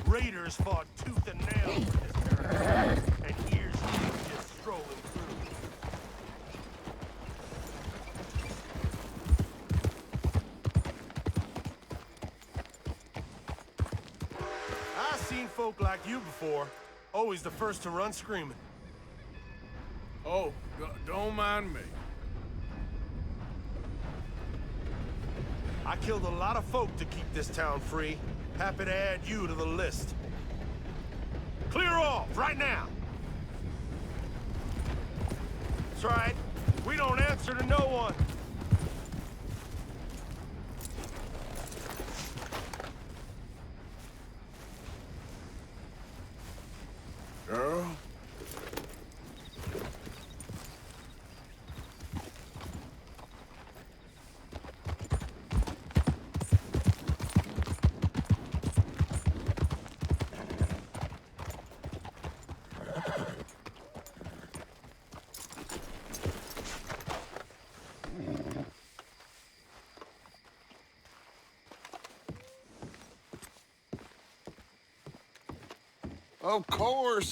Raiders fought tooth and nail for this territory, and here's you just strolling through. I've seen folk like you before, always the first to run screaming. Oh, don't mind me. I killed a lot of folk to keep this town free. Happy to add you to the list. Clear off, right now! That's right. We don't answer to no one. Girl?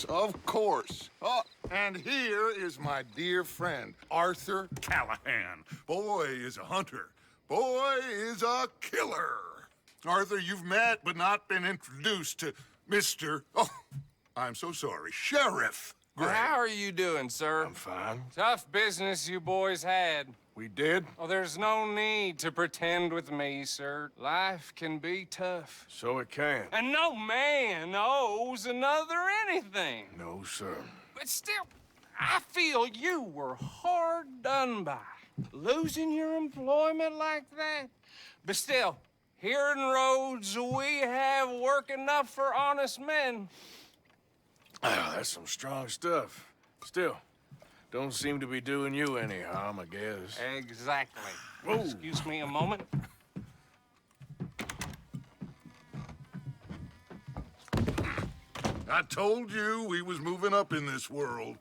Of course. Oh, and here is my dear friend, Arthur Callahan. Boy is a hunter. Boy is a killer. Arthur, you've met but not been introduced to Mr. Oh, I'm so sorry, Sheriff Gray. How are you doing, sir? I'm fine. Tough business you boys had. We did? Oh, there's no need to pretend with me, sir. Life can be tough. So it can. And no man owes another anything. No, sir. But still, I feel you were hard done by. Losing your employment like that. But still, here in Rhodes, we have work enough for honest men. Oh, that's some strong stuff. Still, don't seem to be doing you any harm, I guess. Exactly. Whoa. Excuse me a moment. I told you we was moving up in this world.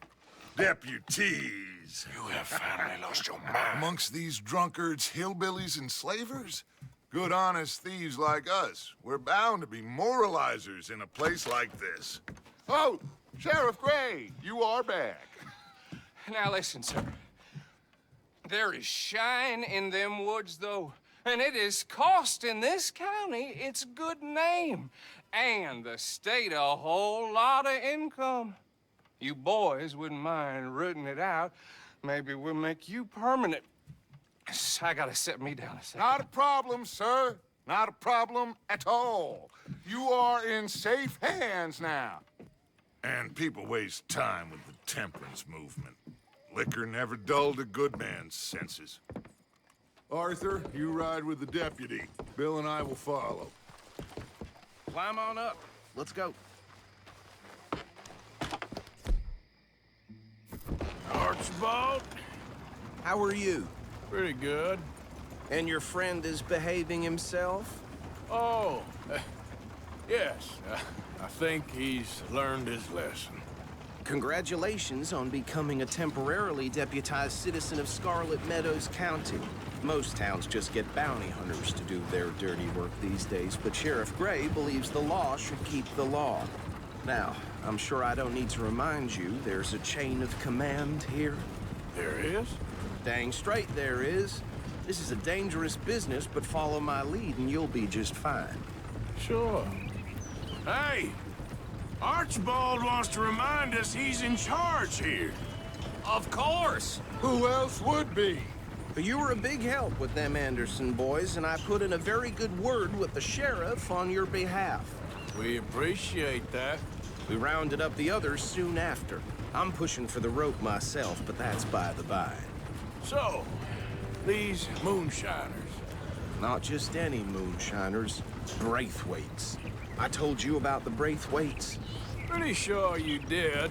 Deputies. You have finally lost your mind. Amongst these drunkards, hillbillies, and slavers? Good, honest thieves like us. We're bound to be moralizers in a place like this. Oh, Sheriff Gray, you are back. Now listen, sir. There is shine in them woods, though, and it is costing this county its good name, and the state a whole lot of income. You boys wouldn't mind rooting it out. Maybe we'll make you permanent. I gotta set me down a second. Not a problem, sir. Not a problem at all. You are in safe hands now. And people waste time with the temperance movement. Liquor never dulled a good man's senses. Arthur, you ride with the deputy. Bill and I will follow. Climb on up. Let's go. Archibald? How are you? Pretty good. And your friend is behaving himself? Oh, yes. I think he's learned his lesson. Congratulations on becoming a temporarily deputized citizen of Scarlet Meadows County. Most towns just get bounty hunters to do their dirty work these days, but Sheriff Gray believes the law should keep the law. Now, I'm sure I don't need to remind you there's a chain of command here. There is? Dang straight there is. This is a dangerous business, but follow my lead and you'll be just fine. Sure. Hey! Archibald wants to remind us he's in charge here. Of course. Who else would be? But you were a big help with them Anderson boys, and I put in a very good word with the sheriff on your behalf. We appreciate that. We rounded up the others soon after. I'm pushing for the rope myself, but that's by the by. So, these moonshiners. Not just any moonshiners, Braithwaites. I told you about the Braithwaites. Pretty sure you did.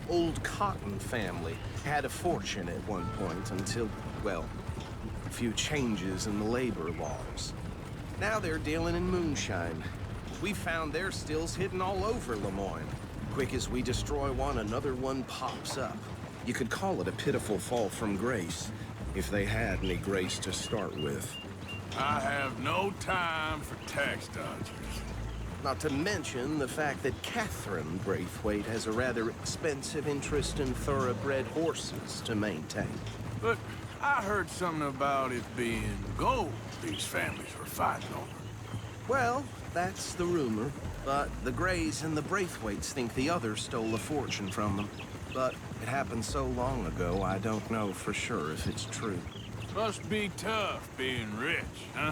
Old Cotton family had a fortune at one point until, well, a few changes in the labor laws. Now they're dealing in moonshine. We found their stills hidden all over Lemoyne. Quick as we destroy one, another one pops up. You could call it a pitiful fall from grace, if they had any grace to start with. I have no time for tax dodgers. Not to mention the fact that Catherine Braithwaite has a rather expensive interest in thoroughbred horses to maintain. But I heard something about it being gold these families were fighting over. Well, that's the rumor. But the Greys and the Braithwaites think the others stole a fortune from them. But it happened so long ago, I don't know for sure if it's true. Must be tough being rich, huh?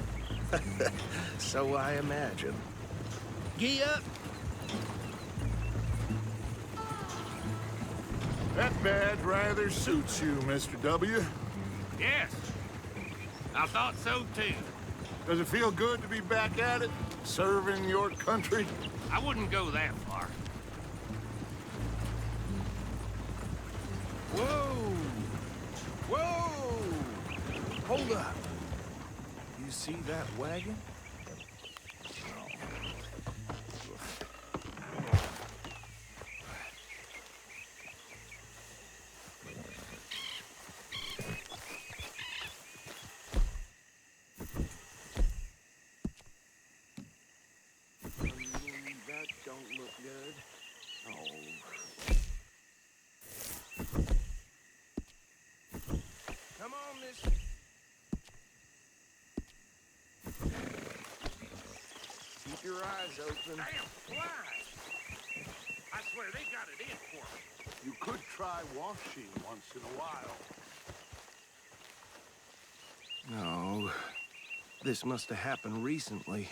So I imagine. Gee up! That badge rather suits you, Mr. W. Yes. I thought so too. Does it feel good to be back at it, serving your country? I wouldn't go that far. Whoa! Whoa! Hold up. You see that wagon? That don't look good. Oh. Come on, miss. Keep your eyes open. Damn, flies! I swear they got it in for me. You could try washing once in a while. No. This must have happened recently.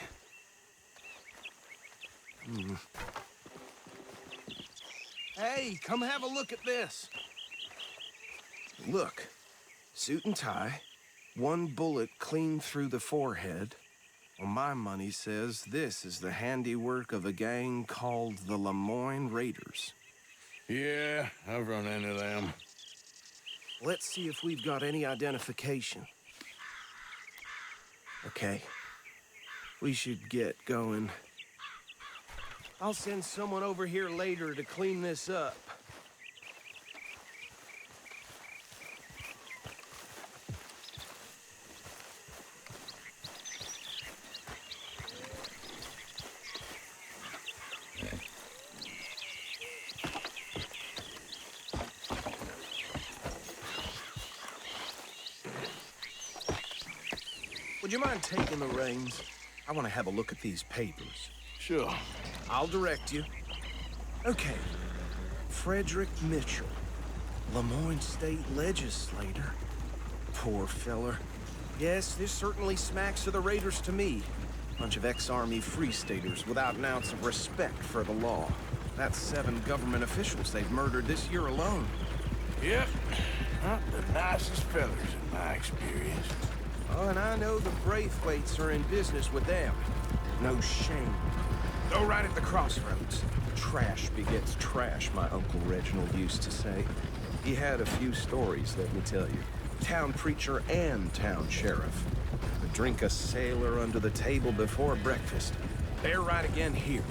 Hey, come have a look at this. Look. Suit and tie. One bullet clean through the forehead. Well, my money says this is the handiwork of a gang called the Lemoyne Raiders. Yeah, I've run into them. Let's see if we've got any identification. Okay. We should get going. I'll send someone over here later to clean this up. Would you mind taking the reins? I want to have a look at these papers. Sure. I'll direct you. Okay. Frederick Mitchell, Lemoyne State Legislator. Poor feller. Yes, this certainly smacks of the Raiders to me. Bunch of ex-Army Free Staters without an ounce of respect for the law. That's 7 government officials they've murdered this year alone. Yep. Not the nicest fellas in my experience. Oh, and I know the Braithwaites are in business with them. No shame. Go right at the crossroads. Trash begets trash, my Uncle Reginald used to say. He had a few stories, let me tell you. Town preacher and town sheriff. Would drink a sailor under the table before breakfast. They're right again here.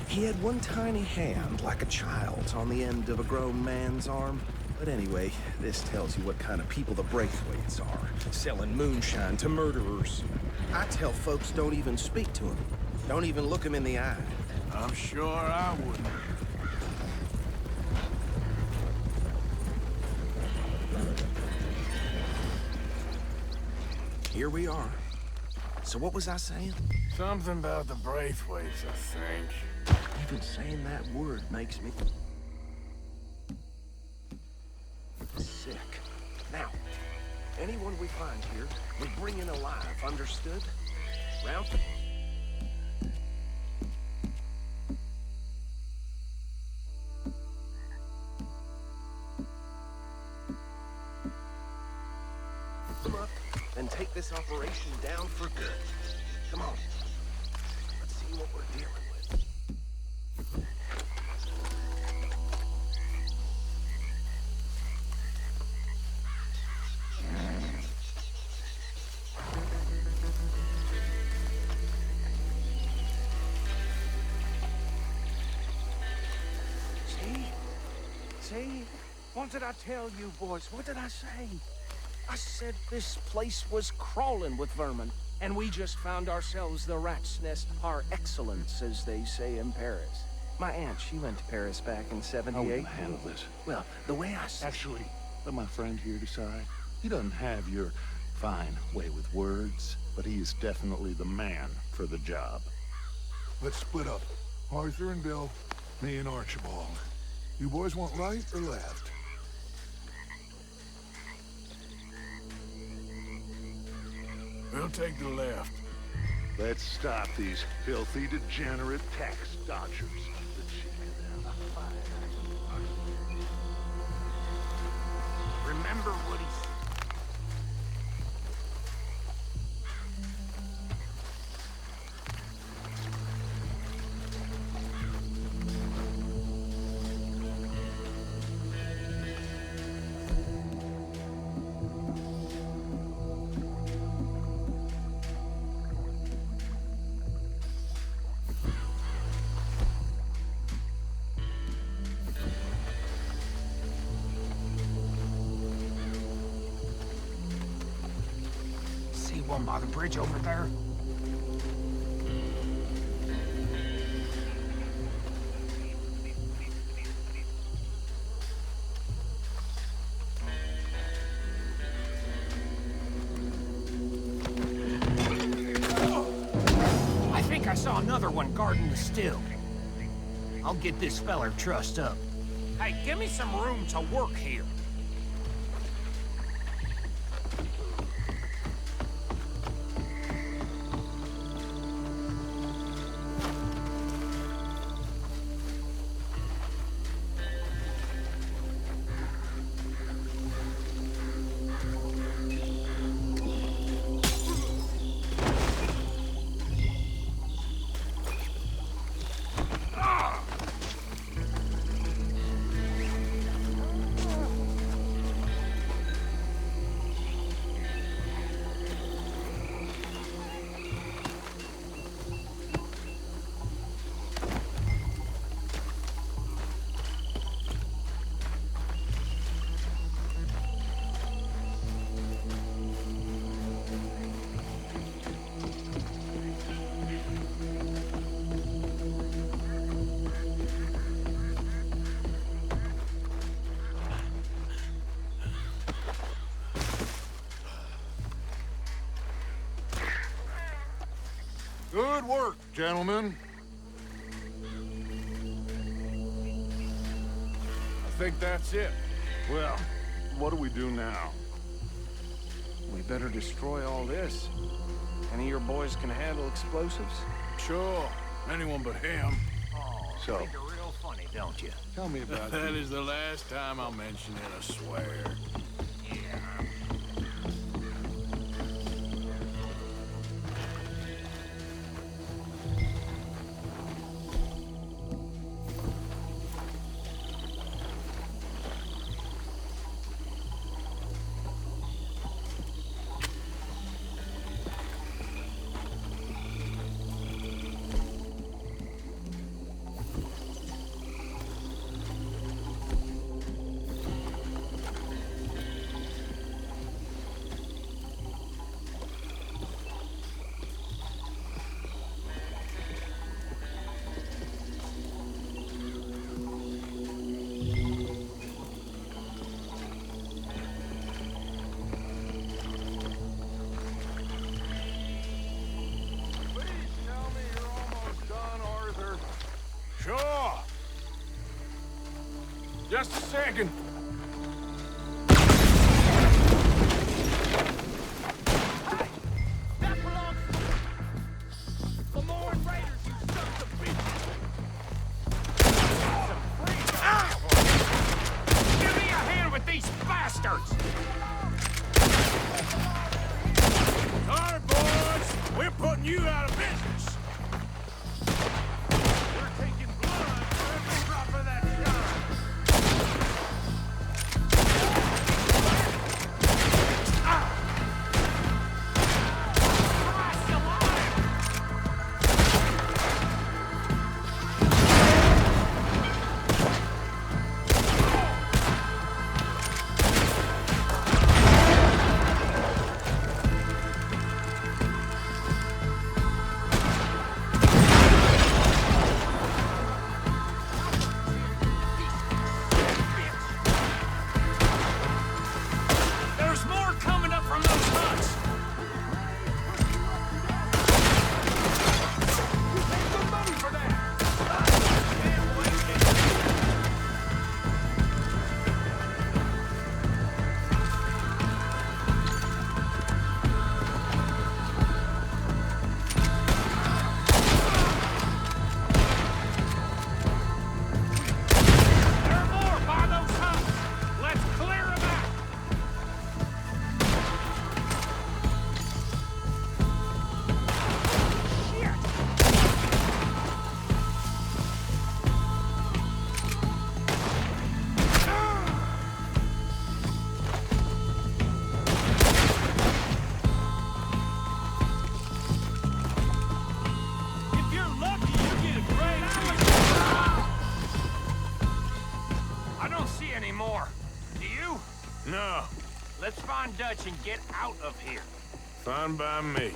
He had one tiny hand, like a child's, on the end of a grown man's arm. But anyway, this tells you what kind of people the Braithwaites are. Selling moonshine to murderers. I tell folks don't even speak to them. Don't even look them in the eye. I'm sure I wouldn't. Here we are. So what was I saying? Something about the Braithwaites, I think. Even saying that word makes me sick. Now, anyone we find here, we bring in alive, understood? Round. Them up and take this operation down for good. Come on. Let's see what we're dealing with. See? What did I tell you, boys? What did I say? I said this place was crawling with vermin, and we just found ourselves the rat's nest par excellence, as they say in Paris. My aunt, she went to Paris back in How are we '78. gonna handle this? Well, the way I see Actually, let my friend here decide. He doesn't have your fine way with words, but he is definitely the man for the job. Let's split up. Arthur and Bill, me and Archibald. You boys want right or left? We'll take the left. Let's stop these filthy, degenerate tax dodgers. The chicken and the fire. Remember what he said. One by the bridge over there. I think I saw another one guarding the still. I'll get this feller trussed up. Hey, give me some room to work here. Good work, gentlemen. I think that's it. Well, what do we do now? We better destroy all this. Any of your boys can handle explosives? Sure. Anyone but him. Oh, So- think you're real funny, don't you? Tell me about That is the last time I'll mention it, I swear. Yeah. Sure. Just a second. That belongs to Lemoyne Raiders, you sons of bitches! Some free Give me a hand with these bastards! No, Let's find Dutch and get out of here. fine by me.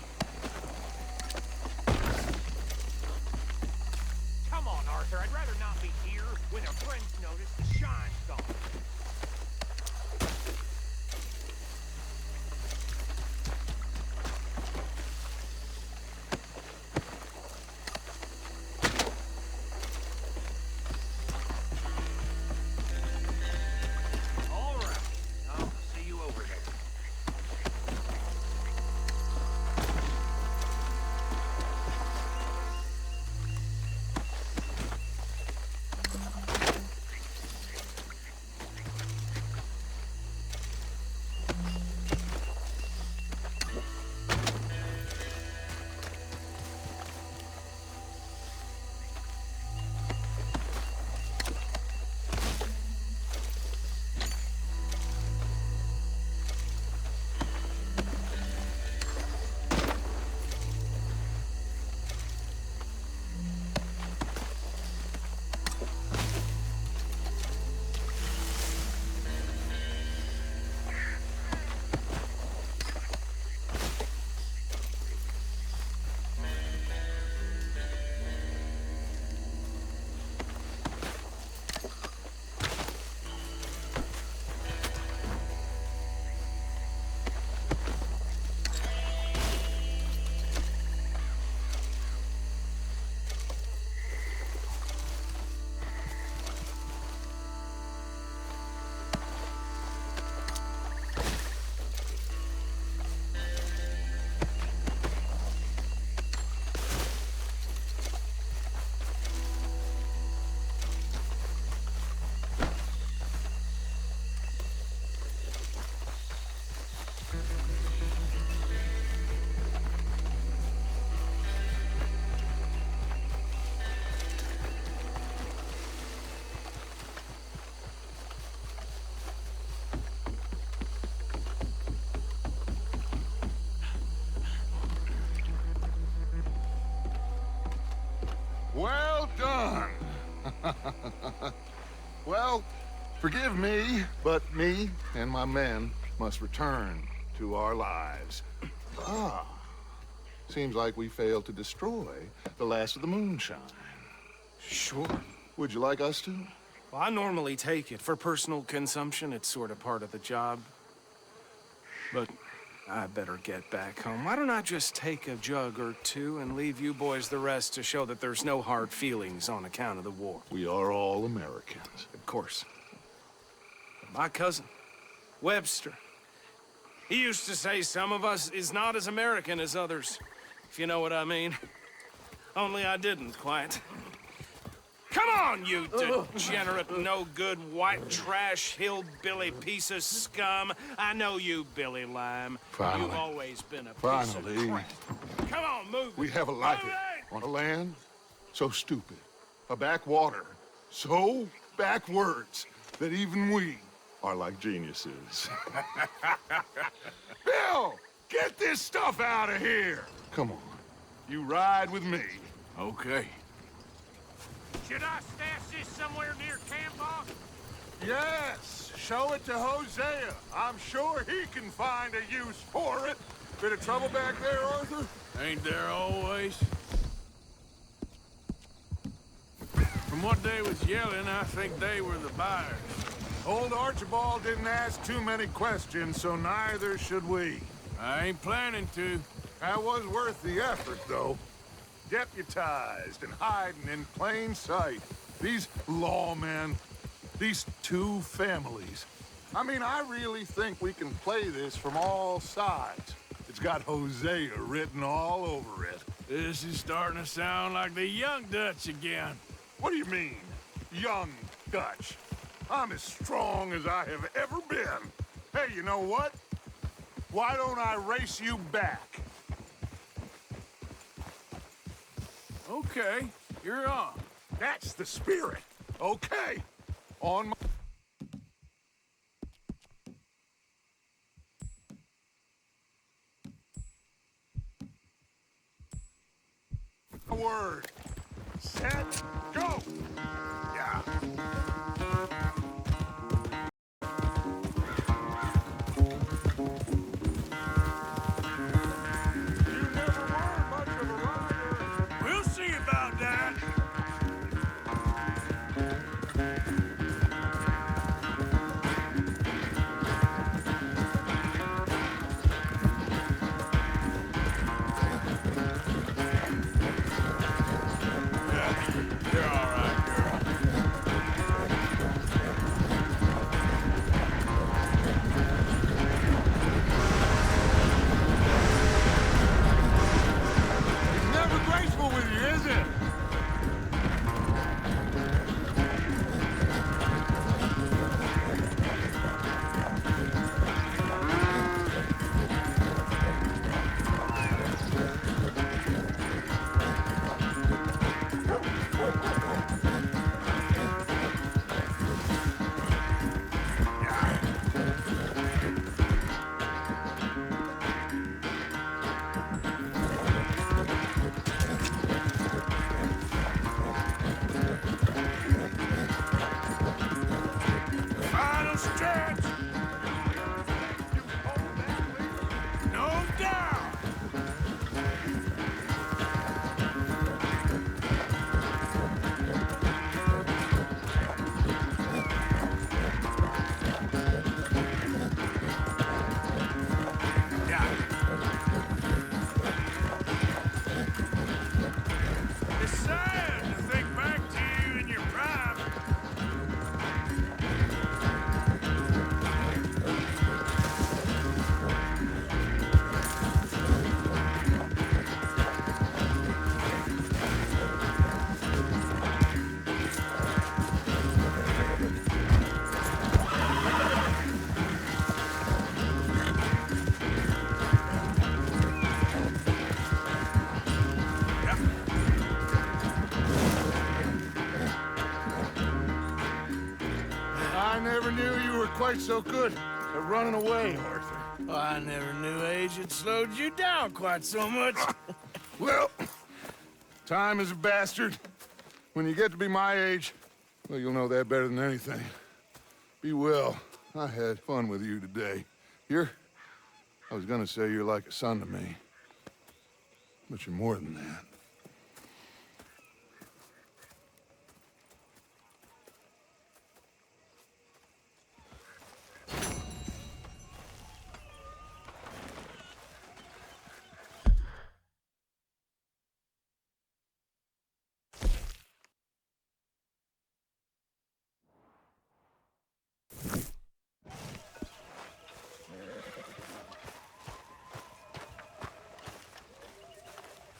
Come on, Arthur. I'd rather not be here when our friends notice the shine's gone. All right. I'll see you over there. Well done. Well, forgive me, but me and my men must return to our lives. Ah, seems like we failed to destroy the last of the moonshine. Sure. Would you like us to? Well, I normally take it for personal consumption. It's sort of part of the job. But I better get back home. Why don't I just take a jug or two and leave you boys the rest to show that there's no hard feelings on account of the war? We are all Americans. Of course. My cousin, Webster, he used to say some of us is not as American as others, if you know what I mean. Only I didn't quite. Come on, you degenerate, no-good, white trash, hillbilly piece of scum. I know you, Billy Lime. Finally. You've always been a piece Finally. of crap. Come on, move it. We have a life Move it! on a land so stupid, a backwater so backwards that even we are like geniuses. Bill, get this stuff out of here. Come on, you ride with me. Okay. Should I stash this somewhere near camp, boss? Yes, show it to Hosea. I'm sure he can find a use for it. Bit of trouble back there, Arthur? Ain't there always? From what they was yelling, I think they were the buyers. Old Archibald didn't ask too many questions, so neither should we. I ain't planning to. That was worth the effort, though. Deputized and hiding in plain sight. These lawmen, these two families. I mean, I really think we can play this from all sides. It's got Hosea written all over it. This is starting to sound like the young Dutch again. What do you mean, young Dutch? I'm as strong as I have ever been. Hey, you know what? Why don't I race you back? Okay, you're on. That's the spirit. Okay. On my word. Set, go. Yeah. You're all right, girl. He's never graceful with you, is it? Final stretch! Nose down! Got it. It's sad to think back to you in your prime. I never knew you were quite so good at running away, Arthur. I never knew age had slowed you down quite so much. Well, time is a bastard. When you get to be my age, well, you'll know that better than anything. Be well. I had fun with you today. I was gonna say you're like a son to me. But you're more than that.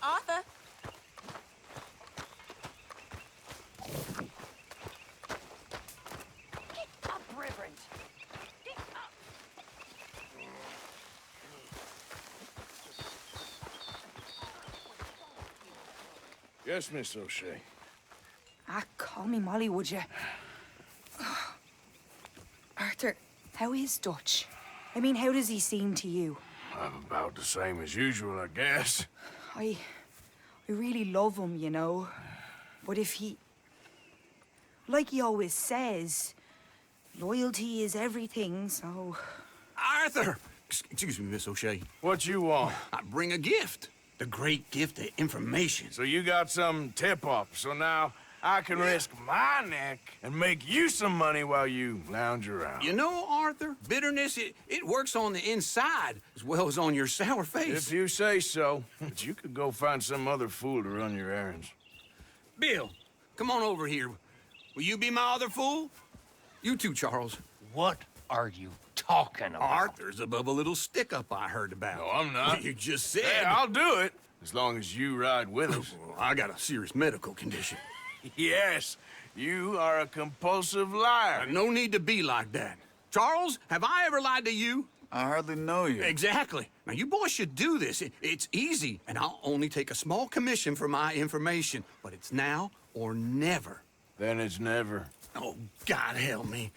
Arthur? Get up, Reverend. Get up. Yes, Miss O'Shea. Ah, call me Molly, would you? Arthur, how is Dutch? I mean, how does he seem to you? I'm about the same as usual, I guess. I really love him, you know. But if he... Like he always says, loyalty is everything, so... Arthur! Excuse me, Miss O'Shea. What you want? I bring a gift. The great gift of information. So you got some tip-off, so now I can risk my neck and make you some money while you lounge around. You know, Arthur, bitterness, it works on the inside as well as on your sour face. If you say so. But you could go find some other fool to run your errands. Bill, come on over here. Will you be my other fool? You too, Charles. What are you talking about? Arthur's above a little stick-up I heard about. No, I'm not. You just said... Hey, I'll do it, as long as you ride with us. I got a serious medical condition. Yes, you are a compulsive liar. No need to be like that. Charles, have I ever lied to you? I hardly know you. Exactly. Now, you boys should do this. It's easy, and I'll only take a small commission for my information. But it's now or never. Then it's never. Oh, God help me.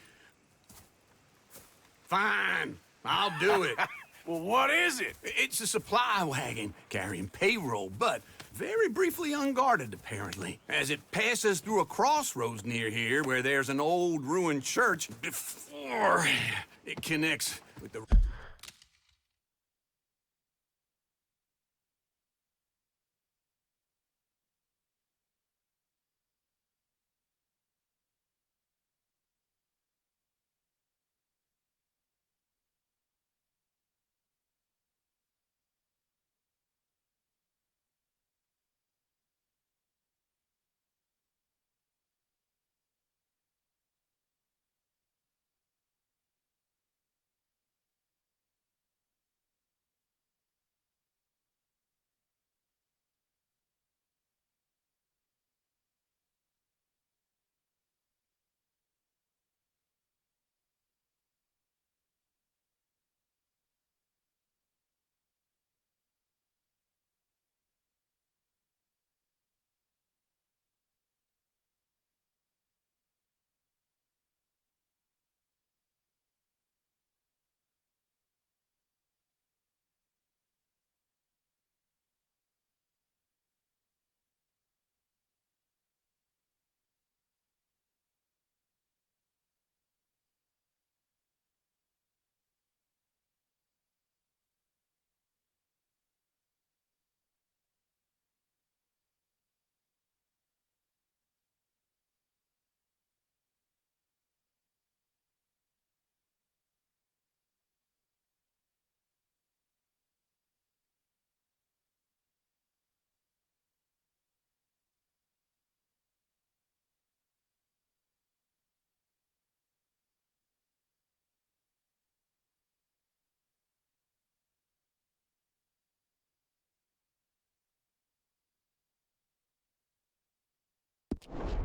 Fine. I'll do it. Well, what is it? It's a supply wagon carrying payroll, but very briefly unguarded, apparently. As it passes through a crossroads near here where there's an old ruined church before it connects with the...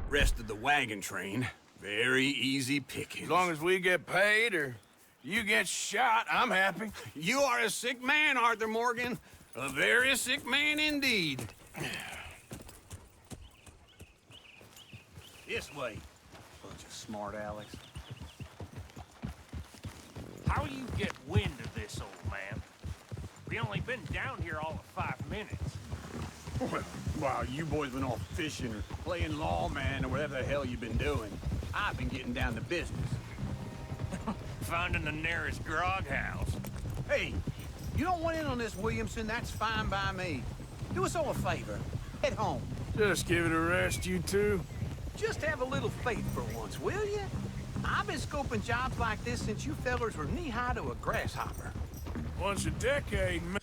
Rest of the wagon train, very easy pickings. As long as we get paid or you get shot, I'm happy. You are a sick man, Arthur Morgan. A very sick man indeed. This way. Bunch of smart Alex. How you get wind of this, old man? We only been down here all of 5 minutes. Well, while you boys been off fishing or playing lawman or whatever the hell you've been doing, I've been getting down to business. Finding the nearest grog house. Hey, you don't want in on this, Williamson, that's fine by me. Do us all a favor. Head home. Just give it a rest, you two. Just have a little faith for once, will you? I've been scoping jobs like this since you fellers were knee-high to a grasshopper. Once a decade, man.